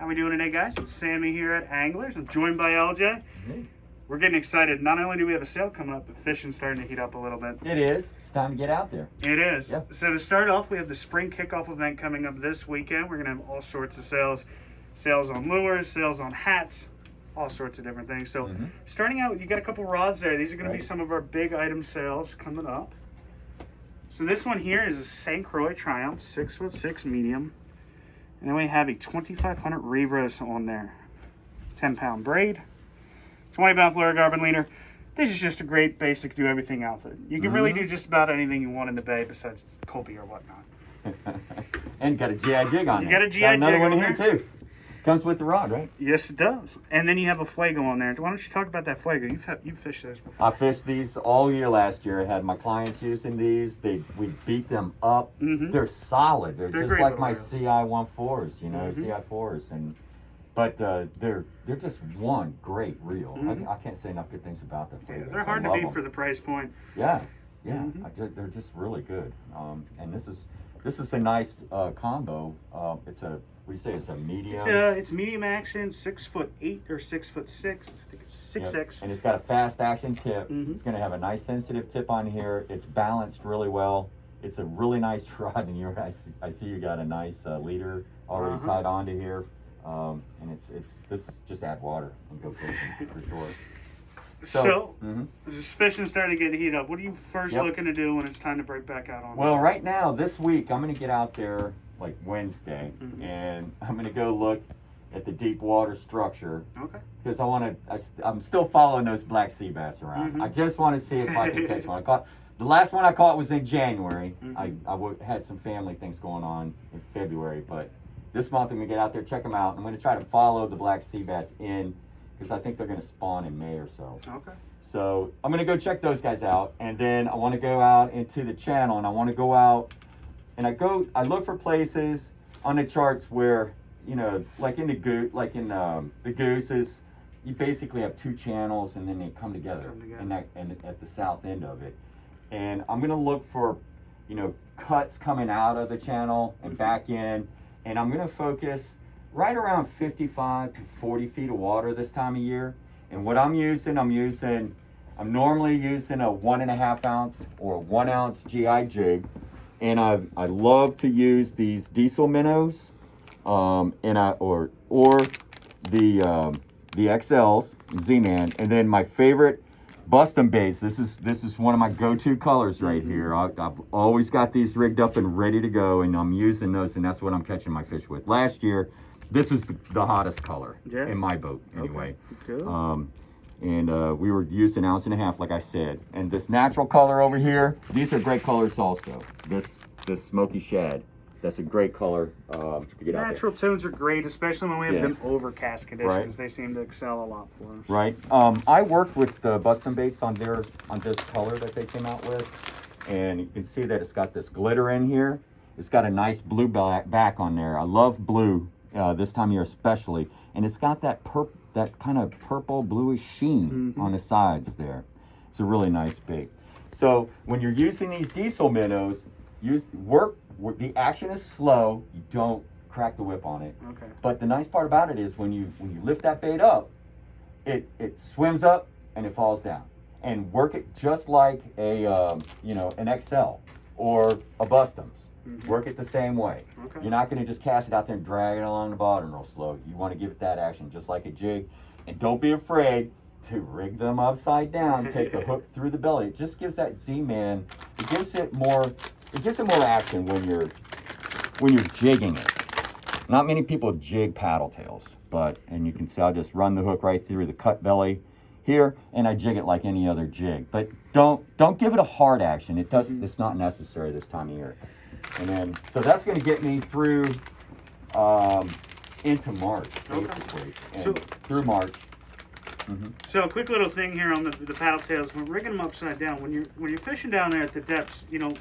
How we doing today, guys? It's Sammy here at Anglers. I'm joined by LJ. We're getting excited. Not only do we have a sale coming up, but fishing's starting to heat up a little bit. It is. It's time to get out there. It is. Yep. So to start off, we have the Spring Kickoff Event coming up this weekend. We're going to have all sorts of sales. Sales on lures, sales on hats, all sorts of different things. So starting out, you got a couple rods there. These are going to be some of our big item sales coming up. So this one here is a St. Croix Triumph, 6'6" medium. And then we have a 2500 Revros on there. 10-pound braid, 20-pound fluorocarbon leader. This is just a great basic do everything outfit. You can really do just about anything you want in the bay besides Colby or whatnot. And got a G-Eye Jig on there. You got a G-Eye Jig another one on here there. too. Comes with the rod, right? Yes, it does. And then you have a Fuego on there. Why don't you talk about that Fuego? You've fished those before. I fished these all year last year. I had my clients using these. We beat them up. They're solid. They're just like my CI 1.4s, you know, CI 4s, but they're just one great reel. I can't say enough good things about them. Yeah, they're hard to beat for the price point. Yeah. They're just really good. And this is a nice combo. It's a it's a medium. It's medium action, 6'8" or 6'6". I think it's 6'6". And it's got a fast action tip. It's going to have a nice sensitive tip on here. It's balanced really well. It's a really nice rod, and I see you got a nice leader already tied onto here. And this is just add water and go fishing for sure. So this fishing starting to get heat up. What are you first looking to do when it's time to break back out on? Well, right now, this week, I'm going to get out there like Wednesday, and I'm going to go look at the deep water structure. Okay. Because I'm still following those black sea bass around. I just want to see if I can catch one. The last one I caught was in January. I had some family things going on in February, but this month I'm going to get out there, check them out. I'm going to try to follow the black sea bass in, because I think they're going to spawn in May or so. Okay. So I'm going to go check those guys out, and then I want to go out into the channel, and I want to go out, and I look for places on the charts where, you know, like in the gooses, you basically have two channels, and then they come together. And at the south end of it. And I'm going to look for, you know, cuts coming out of the channel and back in, and I'm going to focus right around 55 to 40 feet of water this time of year. And what I'm normally using a 1.5 ounce or 1 ounce G-Eye jig. And I love to use these diesel minnows, or the XLs, Z-Man. And then my favorite Bustum baits. This is one of my go-to colors right here. I've always got these rigged up and ready to go, and I'm using those, and that's what I'm catching my fish with. Last year, this was the hottest color in my boat, anyway. Okay. Cool. And we were using 1.5 ounces, like I said. And this natural color over here, these are great colors also. This Smoky Shad, that's a great color to get out there. Natural tones are great, especially when we have them overcast conditions. Right. They seem to excel a lot for us. Right. I worked with the Bustum baits on this color that they came out with, and you can see that it's got this glitter in here. It's got a nice blue back on there. I love blue. This time of year especially, and it's got that kind of purple bluish sheen on the sides there. It's a really nice bait. So when you're using these diesel minnows, the action is slow. You don't crack the whip on it. Okay. But the nice part about it is when you lift that bait up, it swims up and it falls down. And work it just like an XL or a Bustum's. Work it the same way. Okay. You're not going to just cast it out there and drag it along the bottom real slow. You want to give it that action just like a jig. And don't be afraid to rig them upside down. Take the hook through the belly. It just gives that Z-Man, it gives it more action when you're jigging it. Not many people jig paddle tails, and you can see I'll just run the hook right through the cut belly here, and I jig it like any other jig. But don't give it a hard action. It's not necessary this time of year. And then, so that's going to get me through into March, basically, through March. So a quick little thing here on the paddle tails. We're rigging them upside down. When you're fishing down there at the depths, you know,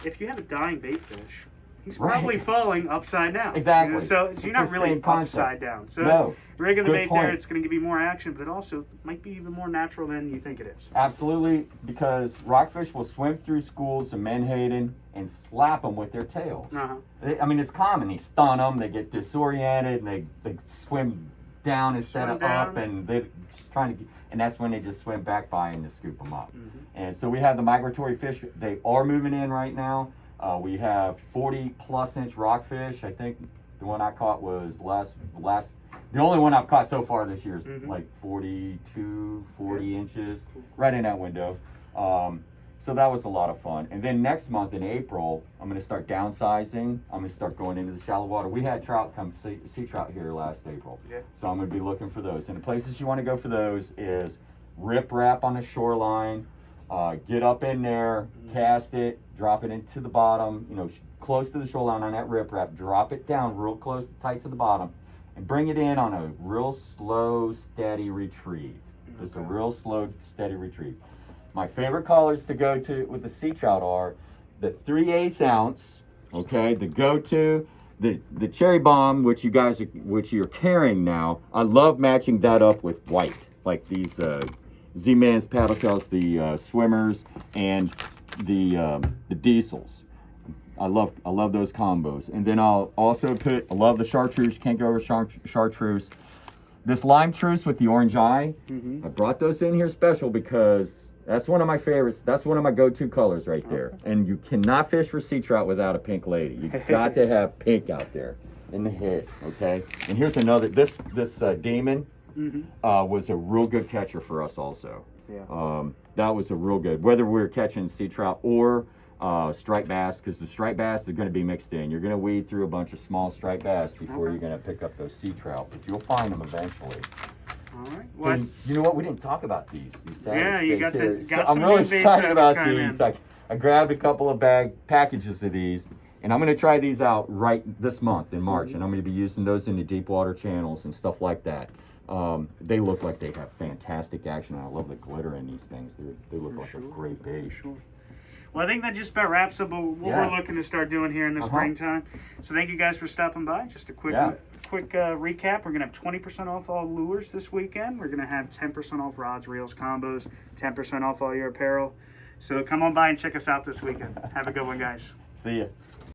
if you have a dying bait fish, He's Right. probably falling upside down. Exactly. So It's you're the not really same concept. upside down. So No. regular Good bait point. there, it's going to give you more action, but it also might be even more natural than you think it is. Absolutely, because rockfish will swim through schools in Menhaden and slap them with their tails. Uh-huh. I mean, it's common. They stun them, they get disoriented, and they swim down instead of up, and they're just trying to, and that's when they just swim back by and just scoop them up. Mm-hmm. And so we have the migratory fish. They are moving in right now. We have 40+ inch rockfish. I think the one I caught was the only one I've caught so far this year is like 42, 40 inches, right in that window. So that was a lot of fun. And then next month in April, I'm going to start downsizing. I'm going to start going into the shallow water. We had trout sea trout here last April. Yeah. So I'm going to be looking for those. And the places you want to go for those is rip-rap on the shoreline. Get up in there, cast it, drop it into the bottom, close to the shoreline on that rip-rap. Drop it down real close, tight to the bottom, and bring it in on a real slow, steady retrieve. Just a real slow, steady retrieve. My favorite colors to go to with the sea trout are the 3/8 ounce, okay, the go-to, the cherry bomb, which you're carrying now. I love matching that up with white, like these Z-Man's paddle tails, the swimmers, and the diesels. I love those combos. And then I'll also I love the chartreuse. Can't go over chartreuse. This lime truce with the orange eye. I brought those in here special because that's one of my favorites. That's one of my go-to colors right there. Okay. And you cannot fish for sea trout without a pink lady. You got to have pink out there in the head. Okay. And here's another. This demon was a real good catcher for us also. Yeah. That was a real good. Whether we're catching sea trout or striped bass, because the striped bass are going to be mixed in. You're going to weed through a bunch of small striped bass before you're going to pick up those sea trout, but you'll find them eventually. All right. Well, you know what? We didn't talk about these savage you baits got here. got I'm some really new baits excited about that these. come I grabbed a couple of packages of these, and I'm going to try these out right this month in March, and I'm going to be using those in the deep water channels and stuff like that. They look like they have fantastic action, and I love the glitter in these things. They look like a great bait. Sure. Well, I think that just about wraps up what we're looking to start doing here in the springtime. So thank you guys for stopping by. Just a quick recap. We're going to have 20% off all lures this weekend. We're going to have 10% off rods, reels, combos, 10% off all your apparel. So come on by and check us out this weekend. Have a good one, guys. See ya.